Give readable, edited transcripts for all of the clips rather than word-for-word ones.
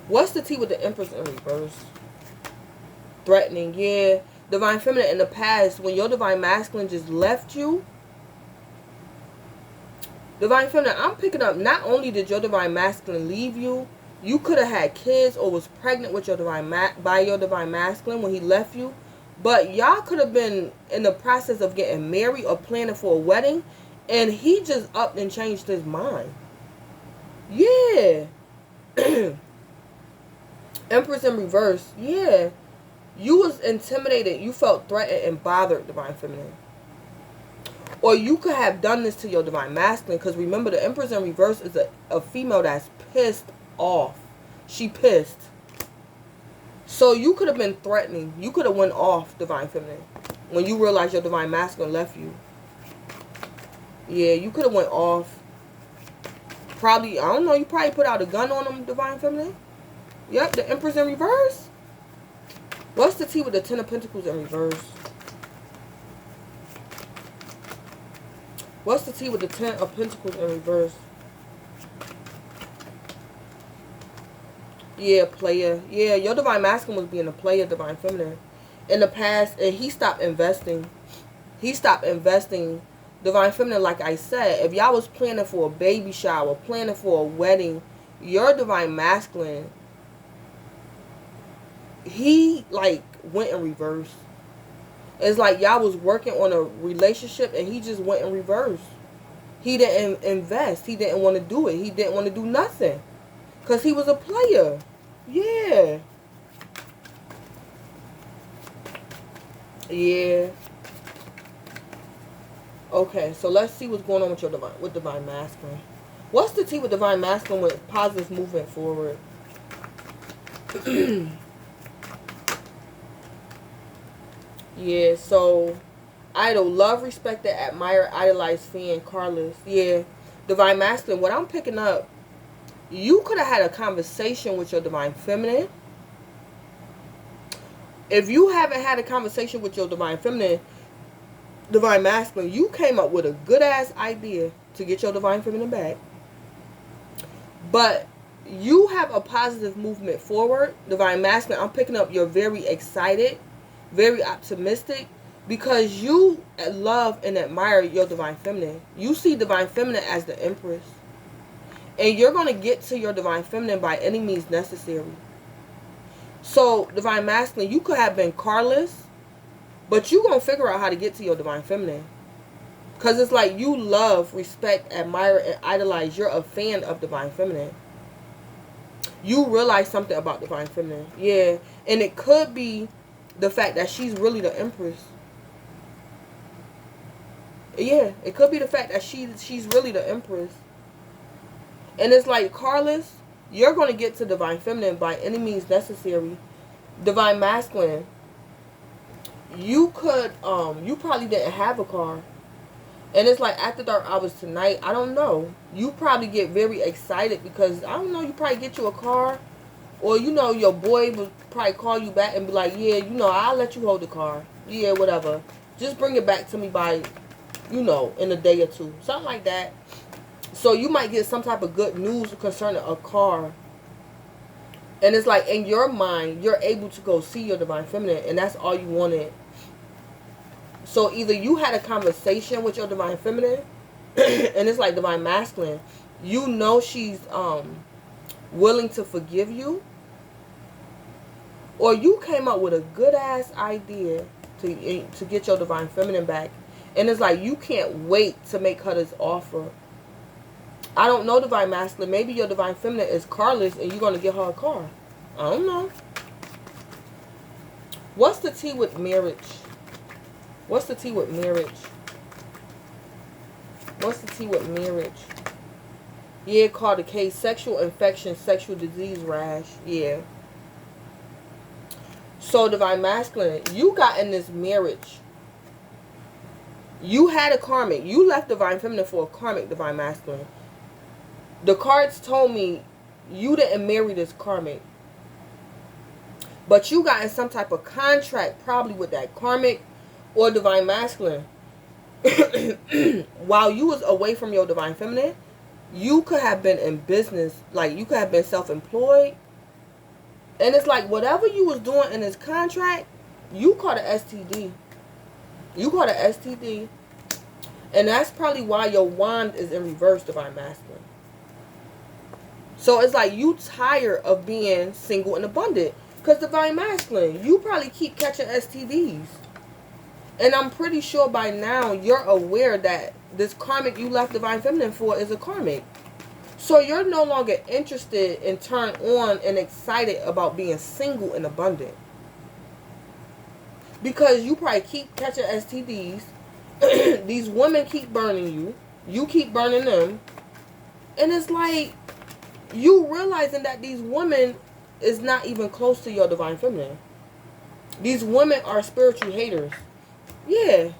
What's the tea with the Empress in reverse? Threatening, yeah. Divine Feminine, in the past, when your Divine Masculine just left you, Divine Feminine, I'm picking up, not only did your Divine Masculine leave you, you could have had kids or was pregnant with your by your Divine Masculine when he left you. But y'all could have been in the process of getting married or planning for a wedding, and he just upped and changed his mind. Yeah. Empress in reverse. Yeah. You was intimidated. You felt threatened and bothered, Divine Feminine. Or you could have done this to your Divine Masculine, because remember, the Empress in reverse is a female that's pissed off. She pissed. So you could have been threatening. You could have went off, Divine Feminine, when you realized your Divine Masculine left you. Yeah, you could have went off. Probably, I don't know, you probably put out a gun on them, Divine Feminine. Yep, the Empress in reverse. What's the tea with the Ten of Pentacles in reverse? What's the tea with the Ten of Pentacles in reverse? Yeah, player. Yeah, your Divine Masculine was being a player, Divine Feminine, in the past, and he stopped investing. He stopped investing, Divine Feminine, like I said. If y'all was planning for a baby shower, planning for a wedding, your Divine Masculine, he, like, went in reverse. It's like y'all was working on a relationship, and he just went in reverse. He didn't invest. He didn't want to do it. He didn't want to do nothing. Because he was a player. Yeah. Yeah. Okay, so let's see what's going on with your Divine Masculine. What's the tea with Divine Masculine with positive movement forward? Yeah, so idol, love, respect, admire, idolize, fan, Carlos. Yeah, Divine Masculine, what I'm picking up, you could have had a conversation with your Divine Feminine. If you haven't had a conversation with your Divine Feminine, Divine Masculine, you came up with a good-ass idea to get your Divine Feminine back. But you have a positive movement forward. Divine Masculine, I'm picking up you're very excited, very optimistic, because you love and admire your Divine Feminine. You see Divine Feminine as the Empress. And you're going to get to your Divine Feminine by any means necessary. So, Divine Masculine, you could have been carless, but you're going to figure out how to get to your Divine Feminine. Because it's like you love, respect, admire, and idolize. You're a fan of Divine Feminine. You realize something about Divine Feminine. Yeah. And it could be the fact that she's really the Empress. Yeah. It could be the fact that she's really the Empress. And it's like, Carlos, you're going to get to Divine Feminine by any means necessary. Divine Masculine, you could, you probably didn't have a car. And it's like, after dark hours tonight, I don't know. You probably get very excited because, I don't know, you probably get you a car. Or, you know, your boy would probably call you back and be like, yeah, you know, I'll let you hold the car. Yeah, whatever. Just bring it back to me by, you know, in a day or two. Something like that. So you might get some type of good news concerning a car. And it's like, in your mind, you're able to go see your Divine Feminine. And that's all you wanted. So either you had a conversation with your Divine Feminine. And it's like Divine Masculine. You know she's willing to forgive you. Or you came up with a good-ass idea to get your Divine Feminine back. And it's like, you can't wait to make her this offer. I don't know, Divine Masculine. Maybe your Divine Feminine is carless and you're going to get her a car. I don't know. What's the tea with marriage? What's the tea with marriage? What's the tea with marriage? Yeah, called a case. Sexual infection, sexual disease rash. Yeah. So, Divine Masculine, you got in this marriage. You had a karmic. You left Divine Feminine for a karmic, Divine Masculine. The cards told me you didn't marry this karmic. But you got in some type of contract probably with that karmic or Divine Masculine. While you was away from your Divine Feminine, you could have been in business. Like, you could have been self-employed. And it's like whatever you was doing in this contract, you caught an STD. You caught an STD. And that's probably why your wand is in reverse, divine masculine. So it's like you tired of being single and abundant. Because divine masculine, you probably keep catching STDs. And I'm pretty sure by now you're aware that this karmic you left divine feminine for is a karmic. So you're no longer interested and turned on and excited about being single and abundant. Because you probably keep catching STDs. These women keep burning you. You keep burning them. And it's like you realizing that these women is not even close to your divine feminine. These women are spiritual haters. Yeah.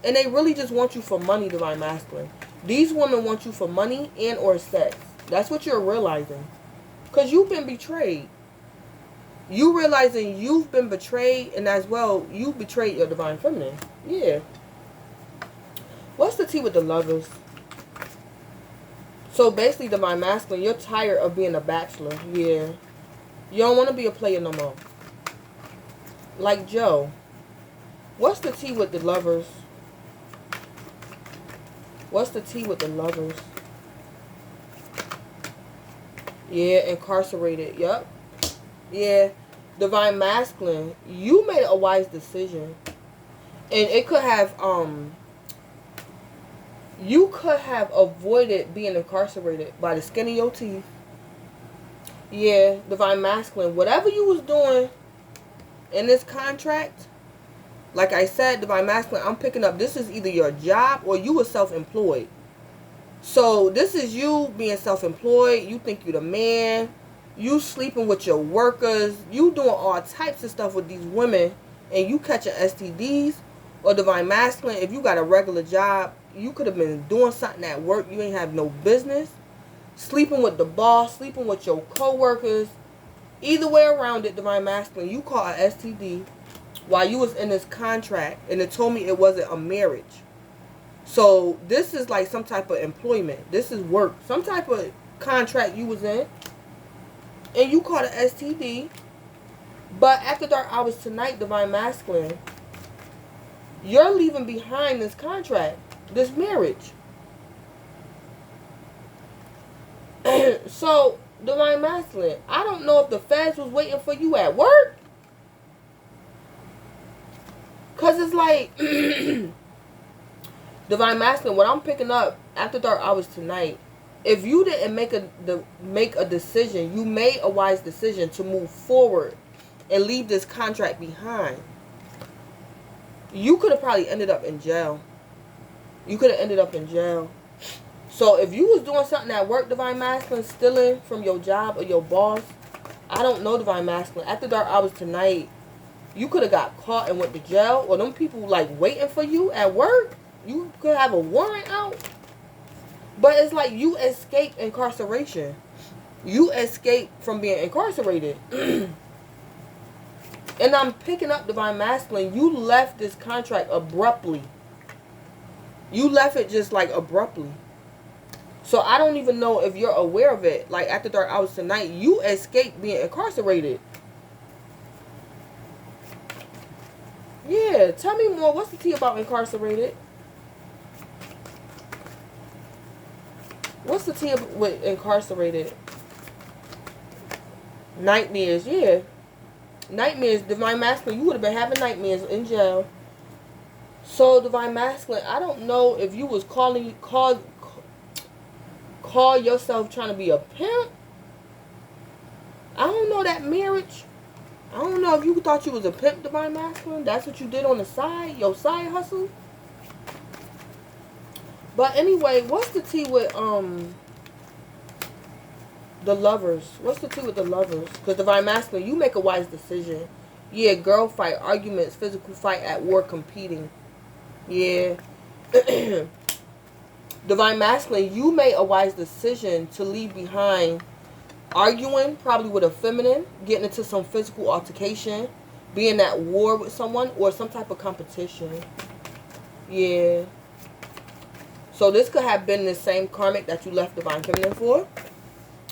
And they really just want you for money, divine masculine. These women want you for money and or sex. That's what you're realizing. Because you've been betrayed. You realizing you've been betrayed, and as well, you betrayed your divine feminine. Yeah. What's the tea with the lovers? So basically, divine masculine, you're tired of being a bachelor. Yeah. You don't want to be a player no more. Like Joe. What's the tea with the lovers? What's the tea with the lovers? Yeah, incarcerated. Yep. Yeah. Divine masculine, you made a wise decision. And it could have, you could have avoided being incarcerated by the skin of your teeth. Yeah, divine masculine, whatever you was doing in this contract, like I said, divine masculine, I'm picking up, this is either your job or you were self-employed. So this is you being self-employed. You think you're the man. You sleeping with your workers. You doing all types of stuff with these women. And you catching STDs. Or divine masculine, if you got a regular job, you could have been doing something at work. You ain't have no business. Sleeping with the boss. Sleeping with your co-workers. Either way around it, divine masculine, you caught an STD while you was in this contract. And it told me it wasn't a marriage. So this is like some type of employment. This is work. Some type of contract you was in. And you caught an STD. But after dark hours tonight, divine masculine, you're leaving behind this contract. This marriage. So, divine masculine, I don't know if the feds was waiting for you at work. Because it's like... Divine masculine, what I'm picking up after dark hours tonight, if you didn't make a decision, you made a wise decision to move forward and leave this contract behind. You could have probably ended up in jail. You could have ended up in jail. So if you was doing something at work, divine masculine, stealing from your job or your boss, I don't know, divine masculine. After dark hours tonight, you could have got caught and went to jail, or them people like waiting for you at work. You could have a warrant out. But it's like you escaped incarceration. You escaped from being incarcerated. And I'm picking up divine masculine. You left this contract abruptly. You left it just like abruptly. So I don't even know if you're aware of it. Like after dark hours tonight, you escaped being incarcerated. Yeah, tell me more. What's the tea about incarcerated? What's the tea with incarcerated? Nightmares, yeah. Nightmares, divine masculine. You would have been having nightmares in jail. So, divine masculine, I don't know if you was call yourself trying to be a pimp. I don't know that marriage. I don't know if you thought you was a pimp, divine masculine. That's what you did on the side, your side hustle. But anyway, what's the tea with the lovers? What's the tea with the lovers? Because divine masculine, you make a wise decision. Yeah, girl fight, arguments, physical fight at war, competing. Yeah. Divine masculine, you made a wise decision to leave behind arguing, probably with a feminine, getting into some physical altercation, being at war with someone, or some type of competition. Yeah. So this could have been the same karmic that you left divine feminine for.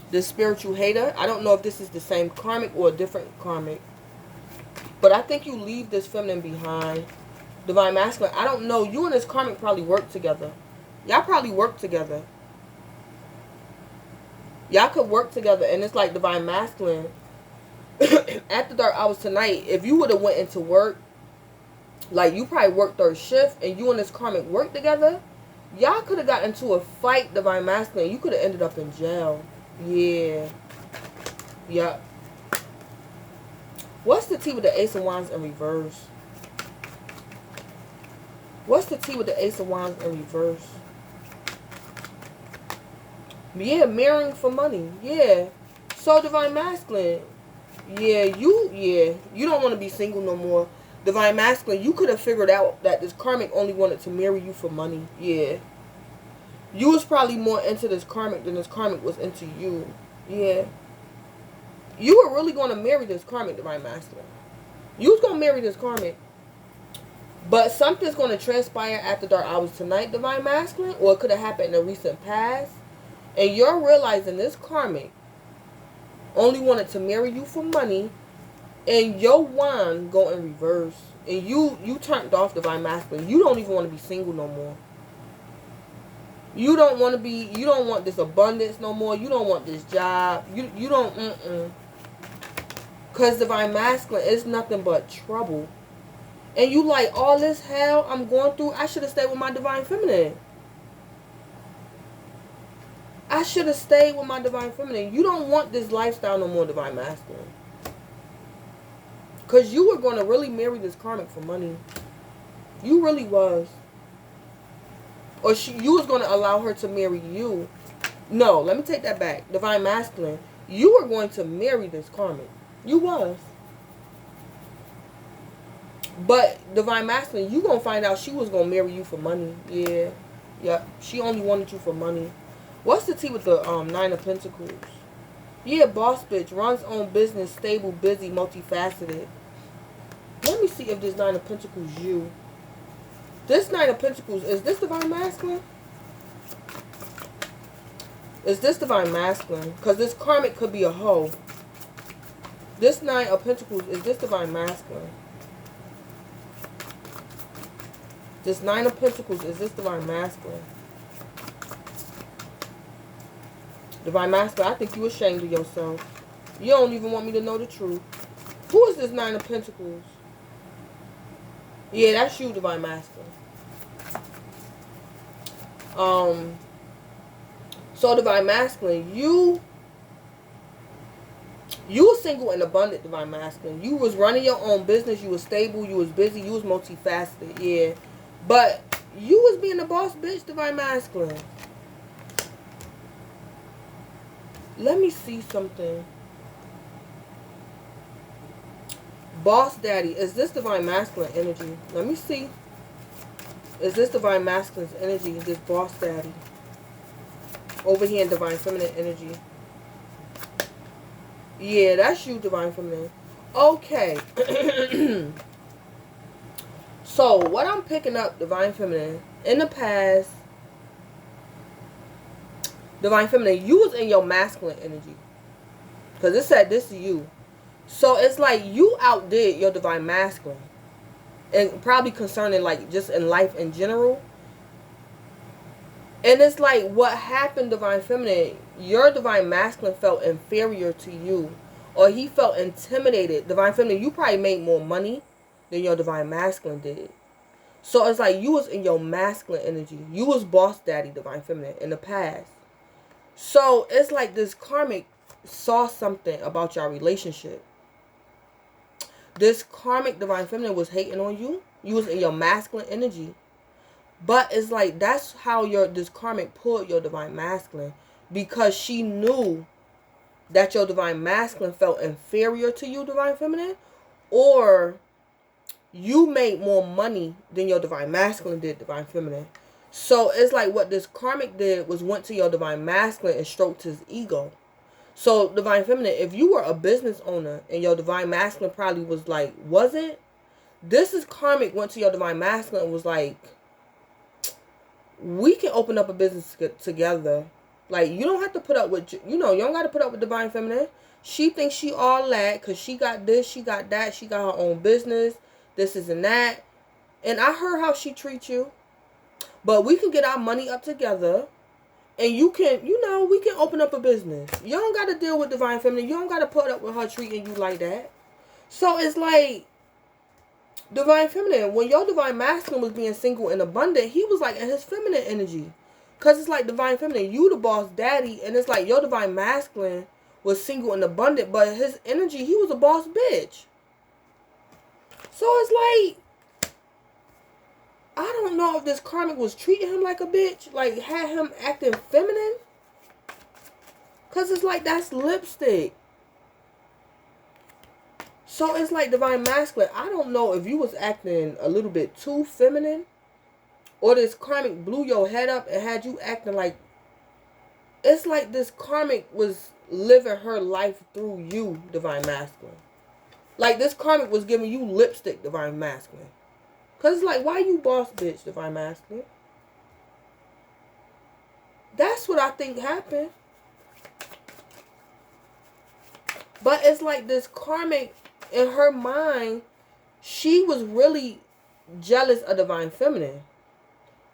This spiritual hater. I don't know if this is the same karmic or a different karmic. But I think you leave this feminine behind. Divine masculine. I don't know. You and this karmic probably work together. Y'all probably work together. Y'all could work together. And it's like divine masculine. After dark hours tonight, if you would have went into work, like you probably worked third shift and you and this karmic work together, y'all could have got into a fight, divine masculine. You could have ended up in jail. Yeah. Yep. What's the tea with the Ace of Wands in reverse? What's the tea with the Ace of Wands in reverse? Yeah, marrying for money. Yeah. So divine masculine. Yeah, you don't want to be single no more. Divine masculine, you could have figured out that this karmic only wanted to marry you for money. Yeah. You was probably more into this karmic than this karmic was into you. Yeah. You were really going to marry this karmic, divine masculine. You was going to marry this karmic. But something's going to transpire after dark hours tonight, divine masculine. Or it could have happened in the recent past. And you're realizing this karmic only wanted to marry you for money. And your wand go in reverse. And you turned off divine masculine. You don't even want to be single no more. You don't want this abundance no more. You don't want this job. You don't, Because divine masculine is nothing but trouble. And you like, all this hell I'm going through, I should have stayed with my divine feminine. I should have stayed with my divine feminine. You don't want this lifestyle no more, divine masculine. Because you were going to really marry this karmic for money. You really was. Or you was going to allow her to marry you. No, let me take that back. Divine masculine. You were going to marry this karmic. You was. But divine masculine, you going to find out she was going to marry you for money. Yeah. Yep. She only wanted you for money. What's the tea with the Nine of Pentacles? Yeah, boss bitch. Runs own business. Stable, busy, multifaceted. Let me see if this Nine of Pentacles you. This Nine of Pentacles, is this divine masculine? Is this divine masculine? Because this karmic could be a hoe. This Nine of Pentacles, is this divine masculine? This Nine of Pentacles, is this divine masculine? Divine masculine, I think you ashamed of yourself. You don't even want me to know the truth. Who is this Nine of Pentacles? Yeah, that's you, divine masculine. So divine masculine, you were single and abundant, divine masculine. You was running your own business. You was stable. You was busy. You was multifaceted. Yeah, but you was being a boss bitch, divine masculine. Let me see something. Boss daddy, is this divine masculine energy? Let me see. Is this divine masculine's energy? This boss daddy. Over here in divine feminine energy. Yeah, that's you, divine feminine. Okay. So, what I'm picking up, divine feminine, in the past, divine feminine, you was in your masculine energy. Because it said this is you. So, it's like you outdid your divine masculine. And probably concerning, like, just in life in general. And it's like, what happened, divine feminine, your divine masculine felt inferior to you. Or he felt intimidated. Divine feminine, you probably made more money than your divine masculine did. So it's like you was in your masculine energy. You was boss daddy, divine feminine, in the past. So it's like this karmic saw something about your relationship. This karmic divine feminine was hating on you. You was in your masculine energy. But it's like that's how this karmic pulled your divine masculine. Because she knew that your divine masculine felt inferior to you, divine feminine. Or you made more money than your divine masculine did, divine feminine. So it's like what this karmic did was went to your divine masculine and stroked his ego. So divine feminine, if you were a business owner and your divine masculine probably was like, wasn't, this is karmic went to your divine masculine and was like, we can open up a business together. Like, you don't have to put up with, you don't got to put up with divine feminine. She thinks she all that because she got this, she got that, she got her own business, this is and that. And I heard how she treats you. But we can get our money up together. And you can, we can open up a business. You don't got to deal with divine feminine. You don't got to put up with her treating you like that. So it's like, divine feminine, when your divine masculine was being single and abundant, he was like in his feminine energy. Because it's like divine feminine, you the boss daddy, and it's like your divine masculine was single and abundant, but his energy, he was a boss bitch. So it's like, I don't know if this karmic was treating him like a bitch, like had him acting feminine. Because it's like, that's lipstick. So it's like divine masculine, I don't know if you was acting a little bit too feminine, or this karmic blew your head up and had you acting like, it's like this karmic was living her life through you, divine masculine. Like this karmic was giving you lipstick, divine masculine. Because it's like, why you boss bitch, divine masculine? That's what I think happened. But it's like this karmic, in her mind, she was really jealous of divine feminine.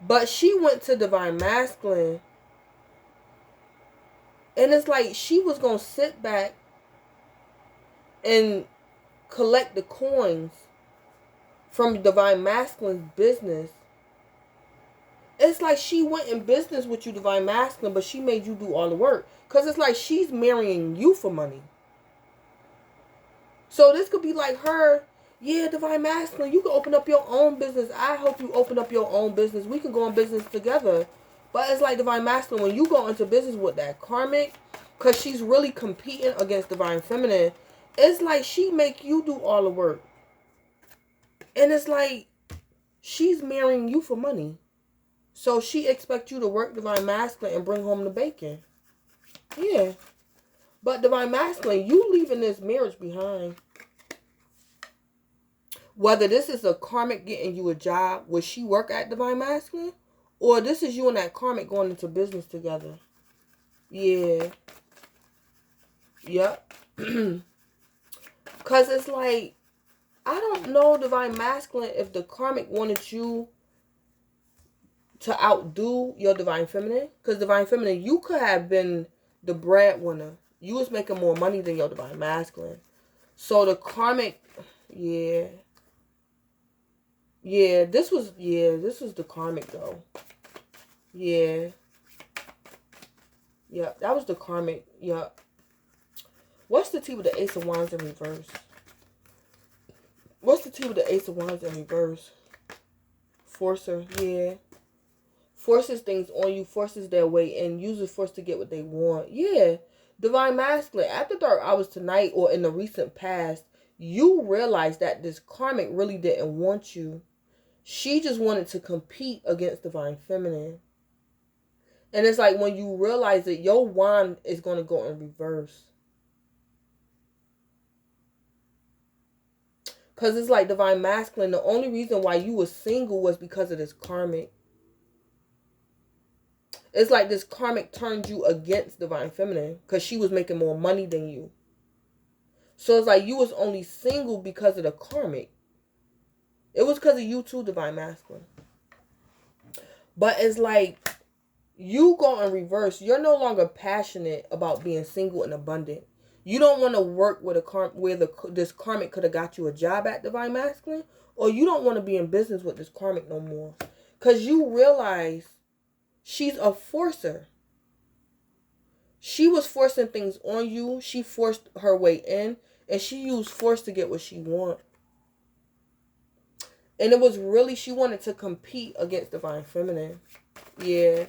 But she went to divine masculine. And it's like she was going to sit back and collect the coins from divine masculine's business. It's like she went in business with you, divine masculine, but she made you do all the work. Because it's like she's marrying you for money. So this could be like her, yeah, divine masculine, you can open up your own business. I hope you open up your own business. We can go in business together. But it's like divine masculine, when you go into business with that karmic, because she's really competing against divine feminine, it's like she make you do all the work. And it's like she's marrying you for money. So she expects you to work divine masculine and bring home the bacon. Yeah. But divine masculine, you leaving this marriage behind. Whether this is a karmic getting you a job, will she work at divine masculine? Or this is you and that karmic going into business together. Yeah. Yep. Because it's like, I don't know, divine masculine, if the karmic wanted you to outdo your divine feminine. Because divine feminine, you could have been the breadwinner. You was making more money than your divine masculine. So the karmic, yeah. Yeah, this was the karmic though. Yeah. Yep, that was the karmic. Yep. What's the T with the Ace of Wands in reverse? What's the T with the Ace of Wands in reverse? Forcer, yeah. Forces things on you, forces their way in, uses force to get what they want. Yeah. Divine masculine, after dark hours tonight or in the recent past, you realize that this karmic really didn't want you. She just wanted to compete against divine feminine. And it's like when you realize that your wand is going to go in reverse. Because it's like divine masculine, the only reason why you were single was because of this karmic. It's like this karmic turned you against divine feminine because she was making more money than you. So it's like you was only single because of the karmic. It was because of you too, divine masculine. But it's like you go in reverse. You're no longer passionate about being single and abundant. You don't want to work with this karmic could have got you a job at divine masculine, or you don't want to be in business with this karmic no more. Because you realize she's a forcer. She was forcing things on you. She forced her way in, and she used force to get what she want. And it was really, she wanted to compete against divine feminine. Yeah.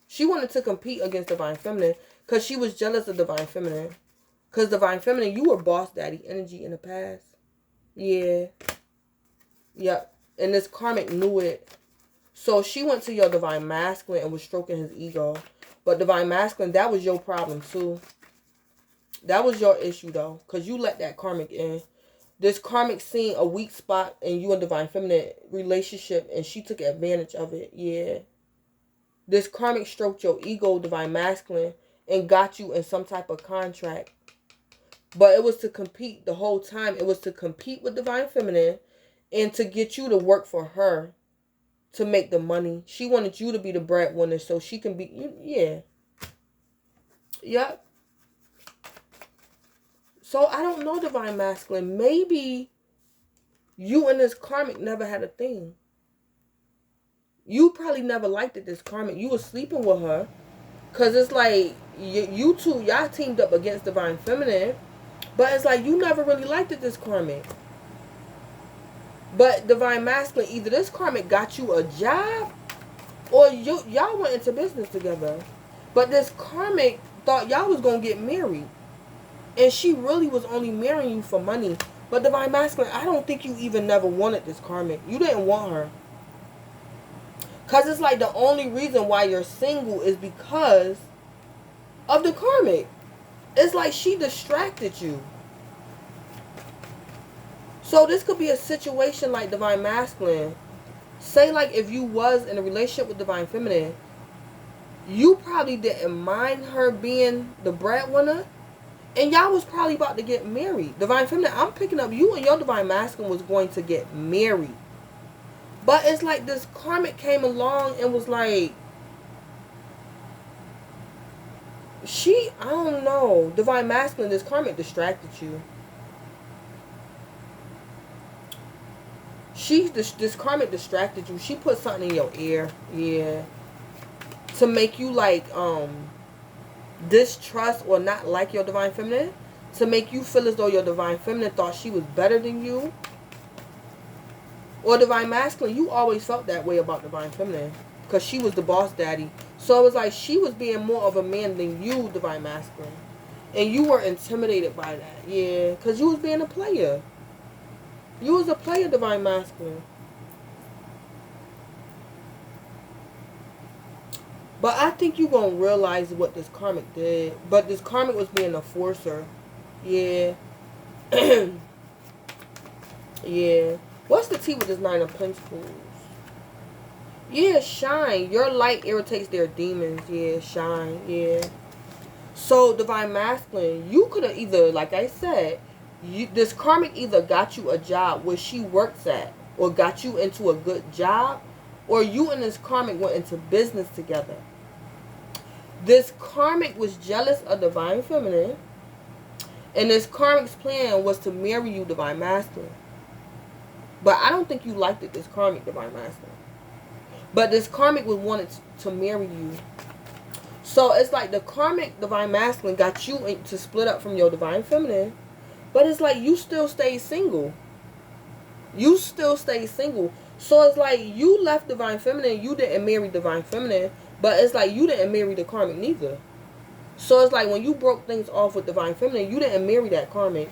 She wanted to compete against divine feminine because she was jealous of divine feminine. Because divine feminine, you were boss daddy energy in the past. Yeah. Yep. And this karmic knew it. So she went to your divine masculine and was stroking his ego. But divine masculine, that was your problem too. That was your issue though. Because you let that karmic in. This karmic seen a weak spot in you and divine feminine relationship, and she took advantage of it. Yeah. This karmic stroked your ego, divine masculine, and got you in some type of contract. But it was to compete the whole time. It was to compete with divine feminine and to get you to work for her to make the money. She wanted you to be the breadwinner so she can be, yeah. Yep. So I don't know, divine masculine. Maybe you and this karmic never had a thing. You probably never liked it, this karmic. You was sleeping with her. Because it's like, you two, y'all teamed up against divine feminine. But it's like, you never really liked it, this karmic. But divine masculine, either this karmic got you a job, or y'all went into business together. But this karmic thought y'all was going to get married. And she really was only marrying you for money. But divine masculine, I don't think you even never wanted this karmic. You didn't want her. Because it's like the only reason why you're single is because of the karmic. It's like she distracted you. So this could be a situation like divine masculine. Say like if you was in a relationship with divine feminine, you probably didn't mind her being the breadwinner. And y'all was probably about to get married. Divine feminine, I'm picking up you and your divine masculine was going to get married. But it's like this karmic came along and was like, I don't know. Divine masculine, this karmic distracted you. This karmic distracted you. She put something in your ear. Yeah. To make you like, distrust or not like your divine feminine. To make you feel as though your divine feminine thought she was better than you. Or divine masculine, you always felt that way about divine feminine. Because she was the boss daddy. So it was like she was being more of a man than you, divine masculine. And you were intimidated by that. Yeah. Because you was being a player. You was a player, divine masculine. But I think you going to realize what this karmic did. But this karmic was being a forcer. Yeah. Yeah. What's the T with this 9 of Pentacles? Yeah, shine. Your light irritates their demons. Yeah, shine. Yeah. So, divine masculine, you could have either, like I said, this karmic either got you a job where she works at, or got you into a good job, or you and this karmic went into business together. This karmic was jealous of divine feminine, and this karmic's plan was to marry you, divine masculine. But I don't think you liked it, this karmic, divine masculine. But this karmic was wanted to marry you. So it's like the karmic, divine masculine, got you to split up from your divine feminine. But it's like you still stay single. You still stay single. So it's like you left divine feminine. You didn't marry divine feminine. But it's like you didn't marry the karmic neither. So it's like when you broke things off with divine feminine, you didn't marry that karmic.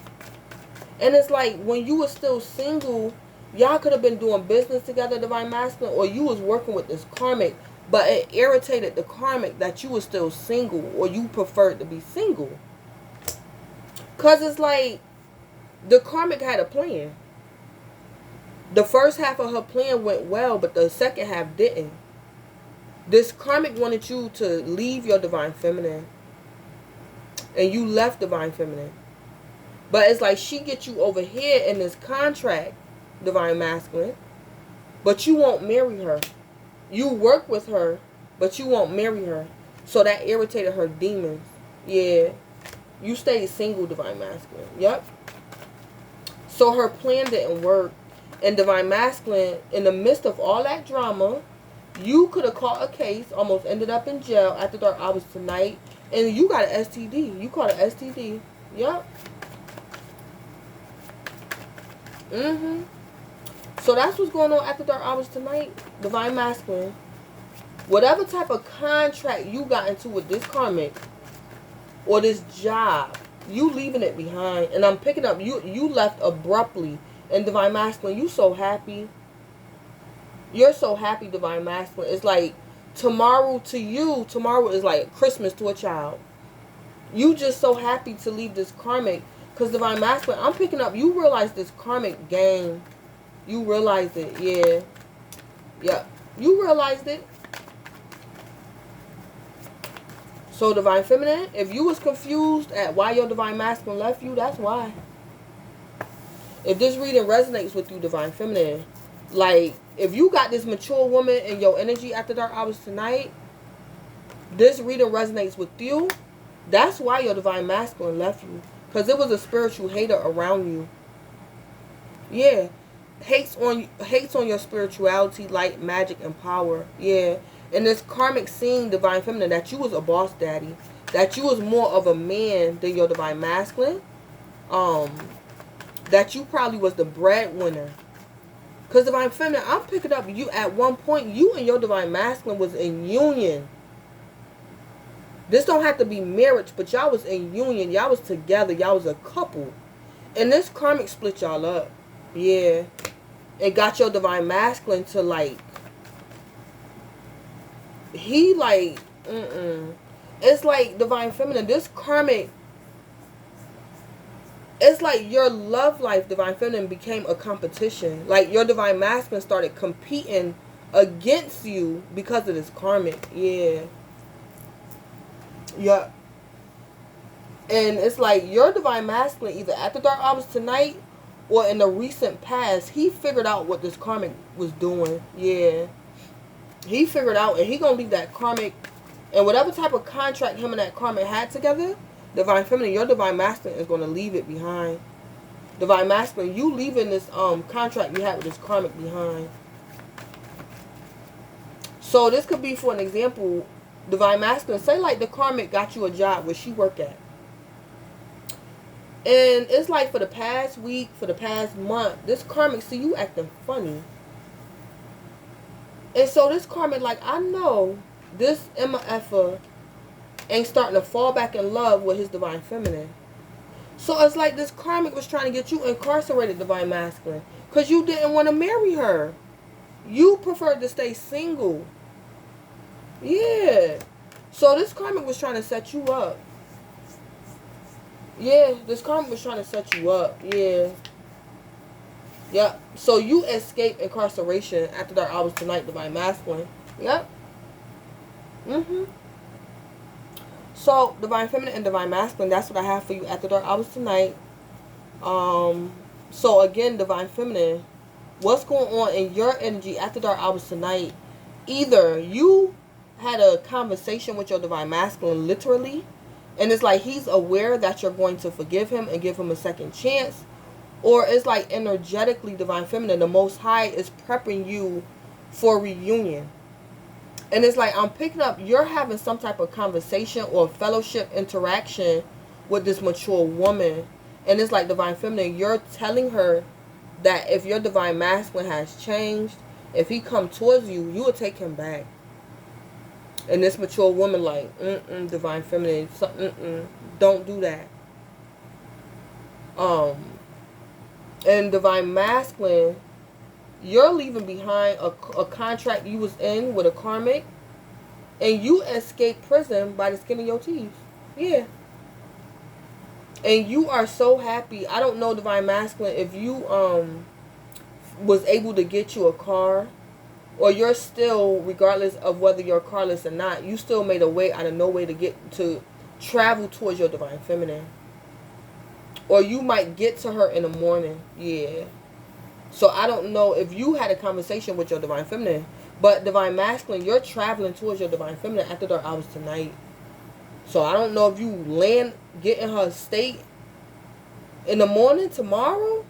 And it's like when you were still single, y'all could have been doing business together, divine masculine, or you was working with this karmic, but it irritated the karmic that you were still single, or you preferred to be single. Because it's like the karmic had a plan. The first half of her plan went well, but the second half didn't. This karmic wanted you to leave your divine feminine, and you left divine feminine. But it's like she get you over here in this contract, divine masculine, but you won't marry her. You work with her, but you won't marry her. So that irritated her demons. Yeah. You stayed single, divine masculine. Yep. So her plan didn't work. And divine masculine, in the midst of all that drama, you could have caught a case, almost ended up in jail after dark hours tonight, and you got an STD. You caught an STD. Yep. So that's what's going on after dark hours tonight, divine masculine. Whatever type of contract you got into with this karmic or this job, you leaving it behind. And I'm picking up, you left abruptly. And divine masculine, you so happy. You're so happy, divine masculine. It's like tomorrow to you, tomorrow is like Christmas to a child. You just so happy to leave this karmic. Because divine masculine, I'm picking up, you realize this karmic game. You realized it, yeah. Yep. You realized it. So Divine Feminine, if you was confused at why your Divine Masculine left you, that's why. If this reading resonates with you, Divine Feminine, like, if you got this mature woman in your energy after dark hours tonight, this reading resonates with you, that's why your Divine Masculine left you. Because it was a spiritual hater around you. Yeah. Hates on your spirituality, light, magic, and power. Yeah. And this karmic scene, Divine Feminine, that you was a boss daddy. That you was more of a man than your Divine Masculine. That you probably was the breadwinner. Because Divine Feminine, I'm picking up you at one point, you and your Divine Masculine was in union. This don't have to be marriage, but y'all was in union. Y'all was together. Y'all was a couple. And this karmic split y'all up. Yeah. It got your Divine Masculine to like, he like, it's like Divine Feminine, this karmic, it's like your love life, Divine Feminine, became a competition. Like your Divine Masculine started competing against you because of this karmic. Yeah. Yeah. And it's like your Divine Masculine, either at the dark hours tonight or in the recent past, he figured out what this karmic was doing. Yeah. He figured out, and he gonna leave that karmic, and whatever type of contract him and that karmic had together, Divine Feminine, your Divine Masculine is gonna leave it behind. Divine Masculine, you leaving this contract you had with this karmic behind. So this could be, for an example, Divine Masculine, say like the karmic got you a job where she work at. And it's like for the past week, for the past month, this karmic see you acting funny. And so this karmic like, I know this MFer ain't starting to fall back in love with his Divine Feminine. So it's like this karmic was trying to get you incarcerated, Divine Masculine. Because you didn't want to marry her. You preferred to stay single. Yeah. So this karmic was trying to set you up. Yeah, this karmic was trying to set you up. Yeah. Yep. So you escape incarceration after dark hours tonight, Divine Masculine. Yep. So Divine Feminine and Divine Masculine, that's what I have for you after dark hours tonight. So again, Divine Feminine, what's going on in your energy after dark hours tonight? Either you had a conversation with your Divine Masculine, literally, and it's like he's aware that you're going to forgive him and give him a second chance. Or it's like energetically, Divine Feminine, the Most High is prepping you for reunion. And it's like I'm picking up, you're having some type of conversation or fellowship interaction with this mature woman. And it's like Divine Feminine, you're telling her that if your Divine Masculine has changed, if he come towards you, you will take him back. And this mature woman like, Divine Feminine, don't do that. And Divine Masculine, you're leaving behind a contract you was in with a karmic, and you escaped prison by the skin of your teeth. Yeah. And you are so happy. I don't know, Divine Masculine, if you was able to get you a car, or you're still, regardless of whether you're carless or not, you still made a way out of no way to travel towards your Divine Feminine. Or you might get to her in the morning. Yeah. So I don't know if you had a conversation with your Divine Feminine. But Divine Masculine, you're traveling towards your Divine Feminine after dark hours tonight. So I don't know if you get in her state in the morning tomorrow.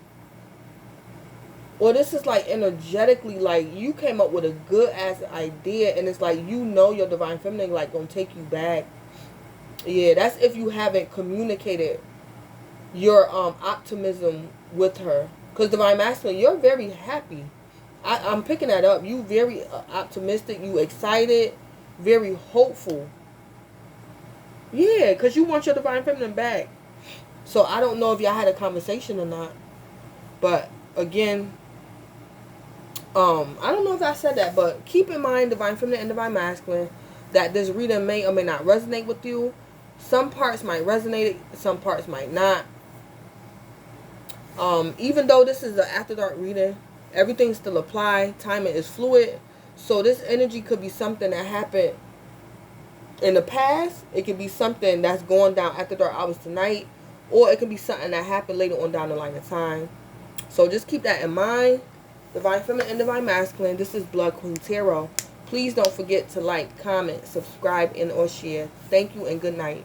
Or this is like energetically, like you came up with a good ass idea. And it's like, you know, your Divine Feminine like gonna take you back. Yeah, that's if you haven't communicated your optimism with her. Because Divine Masculine, you're very happy. I'm picking that up. You very optimistic. You excited. Very hopeful. Yeah, because you want your Divine Feminine back. So I don't know if y'all had a conversation or not. But again, I don't know if I said that. But keep in mind, Divine Feminine and Divine Masculine, that this reading may or may not resonate with you. Some parts might resonate. Some parts might not. Even though this is an after dark reading, everything still apply. Timing is fluid. So this energy could be something that happened in the past. It could be something that's going down after dark hours tonight, or it could be something that happened later on down the line of time. So just keep that in mind. Divine Feminine and Divine Masculine. This is Blood Queen Tarot. Please don't forget to like, comment, subscribe, and or share. Thank you and good night.